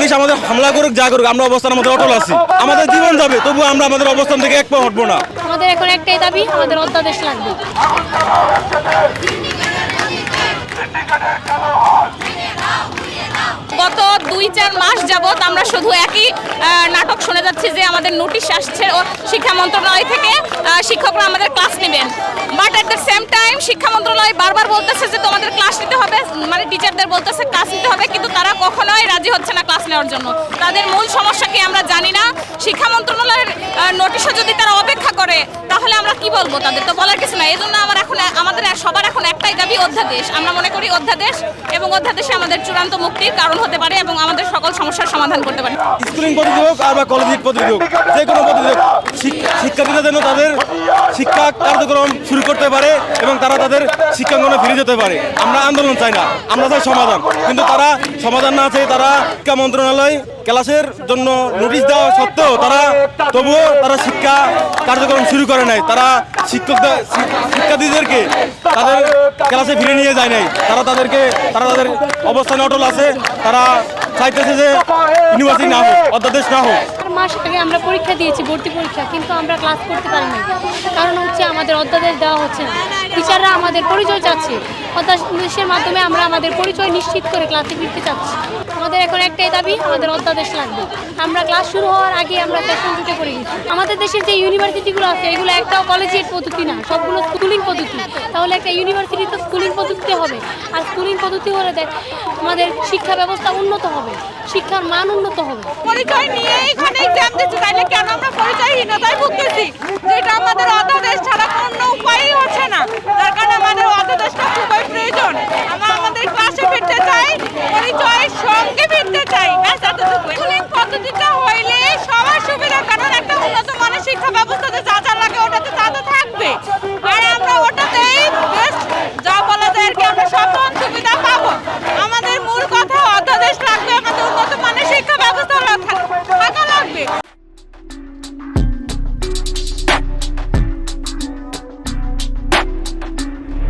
Police আমাদের হামলা করুক যা করুক আমরা অবস্থান আমাদের অটল আছি। আমাদের জীবন যাবে তবু আমরা আমাদের অবস্থান থেকে এক পা হটবো না। আমাদের এখন একটাই দাবি, আমাদের অধ্যাদেশ লাগবে। গত 2-4 মাস যাবত আমরা শুধু একই নাটক শুনে যাচ্ছি যে আমাদের নোটিশ আসছে শিক্ষা মন্ত্রণালয় থেকে, শিক্ষকরা আমাদের ক্লাস নেবেন। But at the same time শিক্ষা মন্ত্রণালয় বারবার বলতেছে যে তোমাদের ক্লাস নিতে হবে, মানে টিচারদের বলতেছে ক্লাস নিতে হবে, কিন্তু তারা কখনোই রাজি হচ্ছে না ক্লাস নেওয়ার জন্য। তাদের মূল সমস্যা কি আমরা জানি না। শিক্ষা মন্ত্রণালয়ের নোটিশও যদি তারা অপেক্ষা করে তাহলে আমরা কি বলবো, তাদের তো বলার কিছু না। এই জন্য আমাদের সবার এখন একটাই দাবি, অধ্যাদেশ। আমরা মনে করি অধ্যাদেশ এবং অধ্যাদেশে আমাদের চূড়ান্ত মুক্তির কারণ হতে পারে এবং আমাদের সকল সমস্যার সমাধান করতে পারে। স্কুলিং পদ্ধতি হোক আর বা কলেজিক পদ্ধতি হোক, যে কোনো পদ্ধতি হোক, শিক্ষার্থীরা যেন তাদের শিক্ষা কার্যক্রম শুরু করতে পারে এবং তারা তাদের শিক্ষাঙ্গনে ফিরে যেতে পারে। আমরা আন্দোলন চাই না, আমরা চাই সমাধান। কিন্তু তারা সমাধান না চাই, তারা শিক্ষা মন্ত্রণালয় ক্লাসের জন্য নোটিশ দেওয়া সত্ত্বেও তবুও তারা শিক্ষা কার্যক্রম শুরু করে নাই। তারা শিক্ষার্থীদেরকে তাদের ক্লাসে ফিরে নিয়ে যায় নাই। তারা তাদের অবস্থানে অটল আছে। তারা চাইতেছে যে ইউনিভার্সিটি না হোক, অধ্যাদেশ না হোক। মাস আগে আমরা পরীক্ষা দিয়েছি, ভর্তি পরীক্ষা, কিন্তু আমরা ক্লাস করতে পারিনি। কারণ হচ্ছে আমাদের অধ্যাদেশ দেওয়া হচ্ছে না। টিচাররা আমাদের পরিচয় চাচ্ছে, অধ্যাদেশের মাধ্যমে আমরা আমাদের পরিচয় নিশ্চিত করে ক্লাসে ফিরতে চাচ্ছি। আমাদের এখন একটাই দাবি, আমাদের অধ্যাদেশ লাগবে। আমরা ক্লাস শুরু হওয়ার আগে আমরা সেশন জুটে পড়ে গেছি। আমাদের দেশের যে ইউনিভার্সিটিগুলো আছে এগুলো একটাও কলেজিয়েট পদ্ধতি না, সবগুলো স্কুলিং পদ্ধতি। তাহলে একটা ইউনিভার্সিটি তো স্কুলিং পদ্ধতিতে হবে, আর স্কুলিং পদ্ধতি হলে আমাদের শিক্ষা ব্যবস্থা উন্নত হবে, শিক্ষার মান উন্নত হবে। পরিচয় নিয়ে এখানে এক্সাম দিচ্ছি, তাইলে কেন আমরা পরিচয়হীনতায় ভুগতেছি? যেটা আমাদের অধ্যাদেশ ছাড়া কোনো উপায়ই হচ্ছে না। তার কারণে আমাদের অধ্যাদেশটা খুবই প্রয়োজন। আমরা আমাদের ক্লাসে ফিরতে চাই, পরিচয়ের সঙ্গে ফিরতে চাই। ব্যাস এতটুকু।